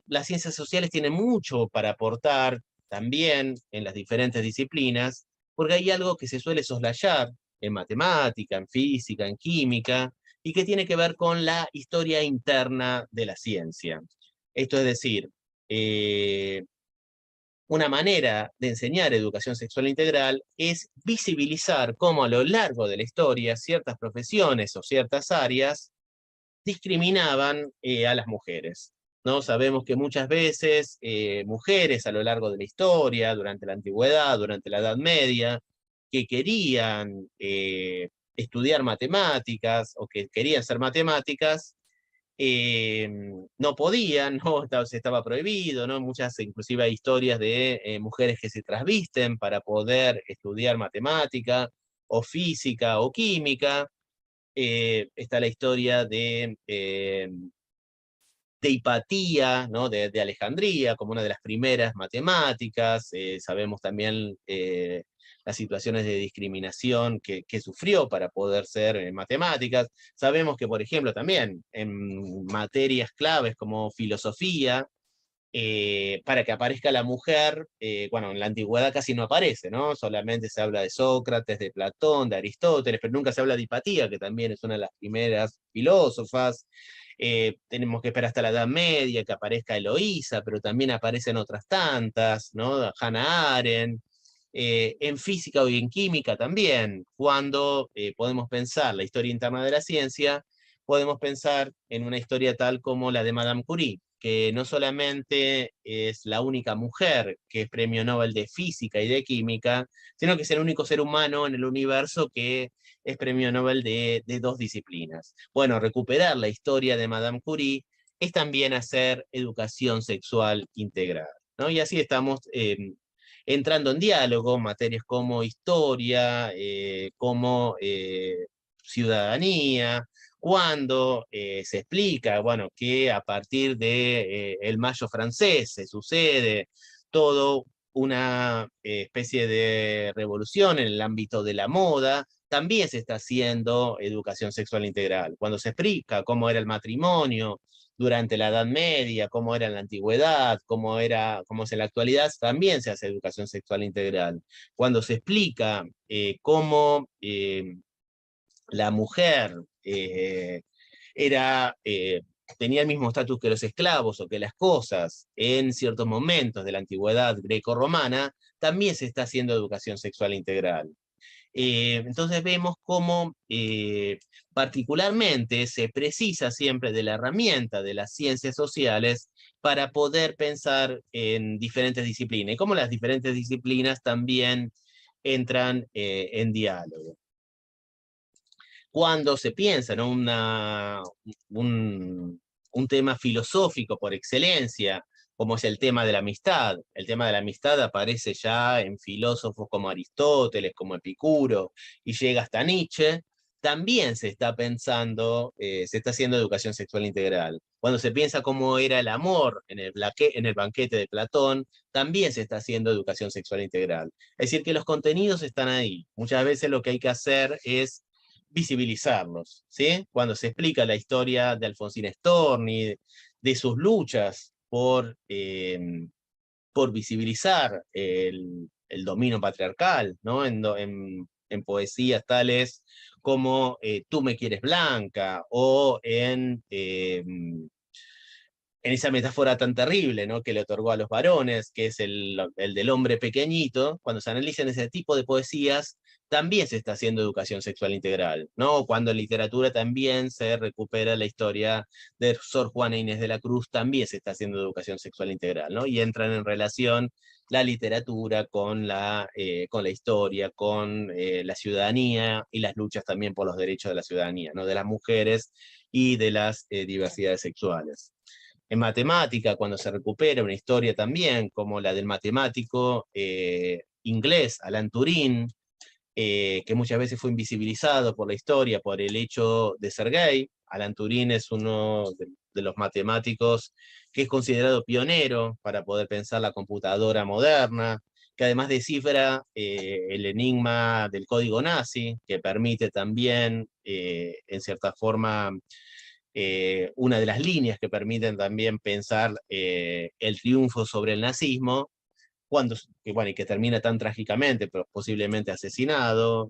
Las ciencias sociales tienen mucho para aportar también en las diferentes disciplinas, porque hay algo que se suele soslayar en matemática, en física, en química, y que tiene que ver con la historia interna de la ciencia. Esto es decir, eh, una manera de enseñar educación sexual integral es visibilizar cómo a lo largo de la historia ciertas profesiones o ciertas áreas discriminaban a las mujeres. ¿No? Sabemos que muchas veces mujeres a lo largo de la historia, durante la antigüedad, durante la Edad Media, que querían estudiar matemáticas o que querían ser matemáticas, eh, no podían, ¿no? Estaba prohibido, ¿no? Muchas, inclusive hay historias de mujeres que se trasvisten para poder estudiar matemática, o física, o química. Está la historia de Hipatía, ¿no? De Alejandría, como una de las primeras matemáticas. Sabemos también las situaciones de discriminación que sufrió para poder ser matemáticas. Sabemos que, por ejemplo, también en materias claves como filosofía, para que aparezca la mujer, bueno, en la antigüedad casi no aparece, ¿no? Solamente se habla de Sócrates, de Platón, de Aristóteles, pero nunca se habla de Hipatía, que también es una de las primeras filósofas. Tenemos que esperar hasta la Edad Media que aparezca Eloísa, pero también aparecen otras tantas, ¿no? Hannah Arendt. En física y en química también, cuando podemos pensar la historia interna de la ciencia, podemos pensar en una historia tal como la de Madame Curie, que no solamente es la única mujer que es premio Nobel de Física y de Química, sino que es el único ser humano en el universo que es premio Nobel de dos disciplinas. Bueno, recuperar la historia de Madame Curie es también hacer educación sexual integral, ¿no? Y así estamos entrando en diálogo, materias como historia, como ciudadanía, cuando se explica, bueno, que a partir de el Mayo francés se sucede todo una especie de revolución en el ámbito de la moda, también se está haciendo educación sexual integral. Cuando se explica cómo era el matrimonio durante la Edad Media, cómo era en la antigüedad, cómo es en la actualidad, también se hace educación sexual integral. Cuando se explica cómo la mujer era, tenía el mismo estatus que los esclavos o que las cosas en ciertos momentos de la antigüedad greco-romana, también se está haciendo educación sexual integral. Entonces vemos cómo particularmente se precisa siempre de la herramienta de las ciencias sociales para poder pensar en diferentes disciplinas y cómo las diferentes disciplinas también entran en diálogo. Cuando se piensa en un tema filosófico por excelencia, como es el tema de la amistad. El tema de la amistad aparece ya en filósofos como Aristóteles, como Epicuro, y llega hasta Nietzsche. También se está pensando, se está haciendo educación sexual integral. Cuando se piensa cómo era el amor en el banquete de Platón, también se está haciendo educación sexual integral. Es decir, que los contenidos están ahí. Muchas veces lo que hay que hacer es visibilizarlos, ¿sí? Cuando se explica la historia de Alfonsín Storni, de sus luchas por visibilizar el dominio patriarcal, ¿no? En poesías tales como Tú me quieres blanca, o en esa metáfora tan terrible, ¿no? Que le otorgó a los varones, que es el del hombre pequeñito. Cuando se analizan ese tipo de poesías, también se está haciendo educación sexual integral, ¿no? Cuando en literatura también se recupera la historia de Sor Juana Inés de la Cruz, también se está haciendo educación sexual integral, ¿no? Y entran en relación la literatura con la historia, con la ciudadanía y las luchas también por los derechos de la ciudadanía, ¿no? De las mujeres y de las diversidades sexuales. En matemática, cuando se recupera una historia también, como la del matemático inglés Alan Turing, que muchas veces fue invisibilizado por la historia por el hecho de ser gay. Alan Turing es uno de los matemáticos que es considerado pionero para poder pensar la computadora moderna, que además descifra el enigma del código nazi, que permite también, en cierta forma, una de las líneas que permiten también pensar el triunfo sobre el nazismo, y que termina tan trágicamente, pero posiblemente asesinado,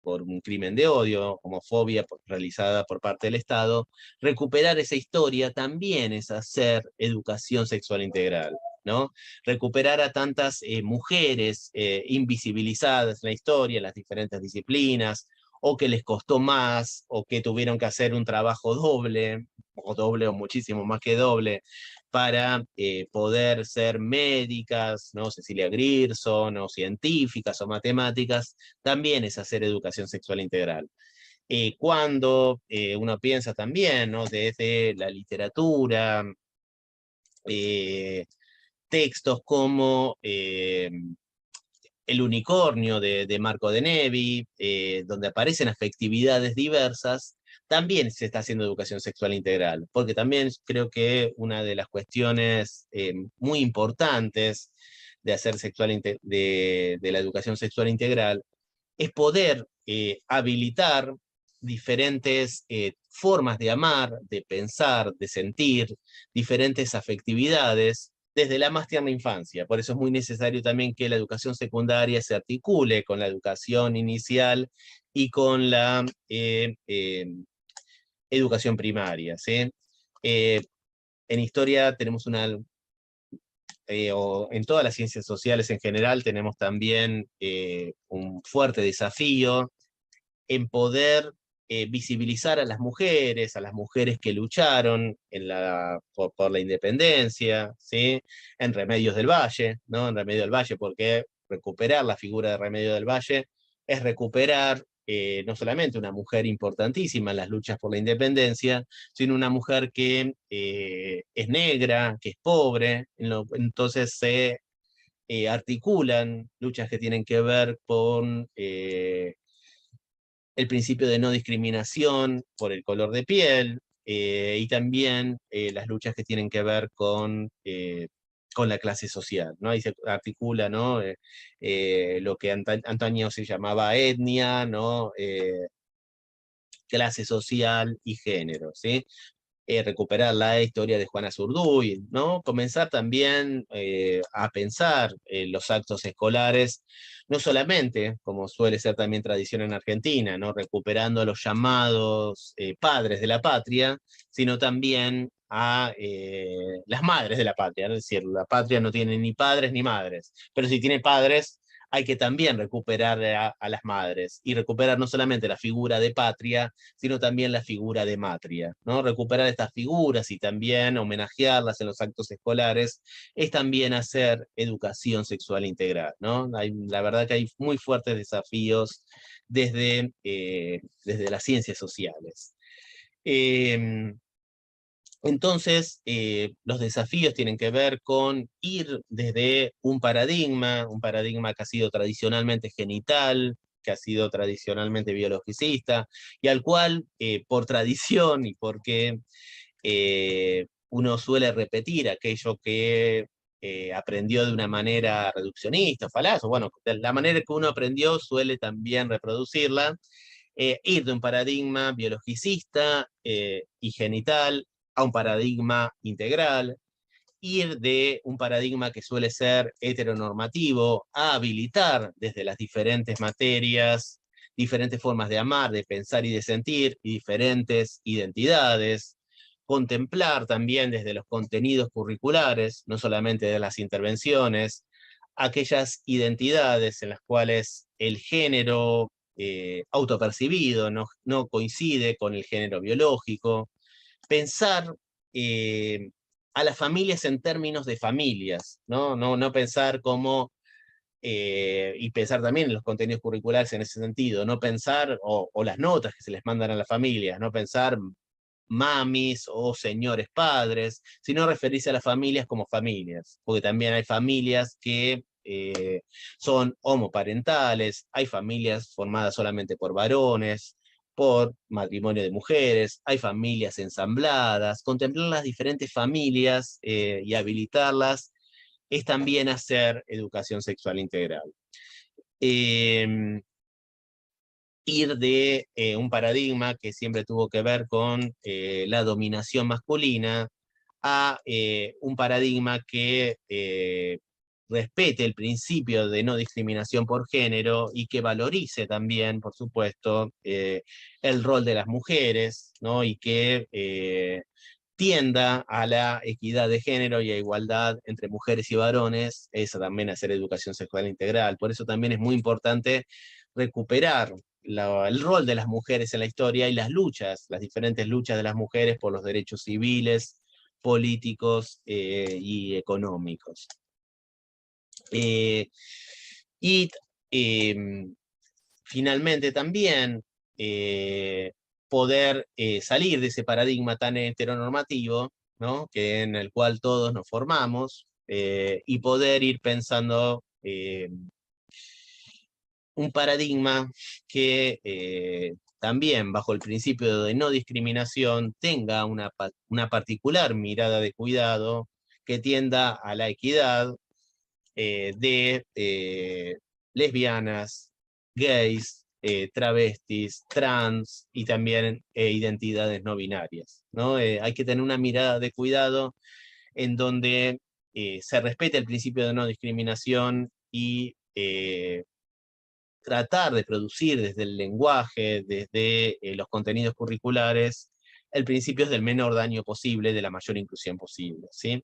por un crimen de odio, homofobia realizada por parte del Estado. Recuperar esa historia también es hacer educación sexual integral, ¿no? Recuperar a tantas mujeres invisibilizadas en la historia, en las diferentes disciplinas, o que les costó más, o que tuvieron que hacer un trabajo doble o muchísimo más que doble, para poder ser médicas, ¿no? Cecilia Grierson, o científicas, o matemáticas, también es hacer educación sexual integral. Cuando uno piensa también, ¿no? Desde la literatura, eh, textos como El unicornio de Marco de Nevi, donde aparecen afectividades diversas, también se está haciendo educación sexual integral, porque también creo que una de las cuestiones muy importantes de hacer de la educación sexual integral es poder habilitar diferentes formas de amar, de pensar, de sentir, diferentes afectividades desde la más tierna infancia. Por eso es muy necesario también que la educación secundaria se articule con la educación inicial y con la educación primaria, ¿sí? Eh, en historia tenemos o en todas las ciencias sociales en general, tenemos también un fuerte desafío en poder visibilizar a las mujeres que lucharon por la independencia, ¿sí? En Remedios del Valle, ¿no? En Remedios del Valle, porque recuperar la figura de Remedios del Valle es recuperar no solamente una mujer importantísima en las luchas por la independencia, sino una mujer que es negra, que es pobre, entonces se articulan luchas que tienen que ver con el principio de no discriminación por el color de piel, y también las luchas que tienen que ver con la clase social, ¿no? Ahí se articula, ¿no? Lo que antaño se llamaba etnia, ¿no? Clase social y género, ¿sí? Recuperar la historia de Juana Zurduy, ¿no? Comenzar también a pensar los actos escolares, no solamente, como suele ser también tradición en Argentina, ¿no? Recuperando a los llamados padres de la patria, sino también a las madres de la patria, ¿no? Es decir, la patria no tiene ni padres ni madres, pero si tiene padres, hay que también recuperar a las madres, y recuperar no solamente la figura de patria, sino también la figura de matria, ¿no? Recuperar estas figuras y también homenajearlas en los actos escolares es también hacer educación sexual integral, ¿no? La verdad que hay muy fuertes desafíos desde las ciencias sociales. Eh, entonces, los desafíos tienen que ver con ir desde un paradigma que ha sido tradicionalmente genital, que ha sido tradicionalmente biologicista, y al cual, por tradición y porque uno suele repetir aquello que aprendió de una manera reduccionista, falaz, o bueno, de la manera que uno aprendió suele también reproducirla, ir de un paradigma biologicista y genital a un paradigma integral, ir de un paradigma que suele ser heteronormativo a habilitar desde las diferentes materias, diferentes formas de amar, de pensar y de sentir, y diferentes identidades, contemplar también desde los contenidos curriculares, no solamente de las intervenciones, aquellas identidades en las cuales el género autopercibido no coincide con el género biológico, pensar eh, a las familias en términos de familias, no pensar como, y pensar también en los contenidos curriculares en ese sentido, no pensar, o las notas que se les mandan a las familias, no pensar mamis o señores padres, sino referirse a las familias como familias, porque también hay familias que son homoparentales, hay familias formadas solamente por varones, por matrimonio de mujeres, hay familias ensambladas, contemplar las diferentes familias y habilitarlas es también hacer educación sexual integral. Eh, ir de un paradigma que siempre tuvo que ver con la dominación masculina a un paradigma que respete el principio de no discriminación por género y que valorice también, por supuesto, el rol de las mujeres, ¿no? Y que tienda a la equidad de género y a igualdad entre mujeres y varones, esa también hacer educación sexual integral. Por eso también es muy importante recuperar el rol de las mujeres en la historia y las luchas, las diferentes luchas de las mujeres por los derechos civiles, políticos y económicos. Y finalmente también poder salir de ese paradigma tan heteronormativo, ¿no? Que en el cual todos nos formamos, y poder ir pensando un paradigma que también bajo el principio de no discriminación tenga una particular mirada de cuidado que tienda a la equidad de lesbianas, gays, travestis, trans y también identidades no binarias, ¿no? Hay que tener una mirada de cuidado en donde se respete el principio de no discriminación y tratar de producir desde el lenguaje, desde los contenidos curriculares, el principio es del menor daño posible, de la mayor inclusión posible, ¿sí?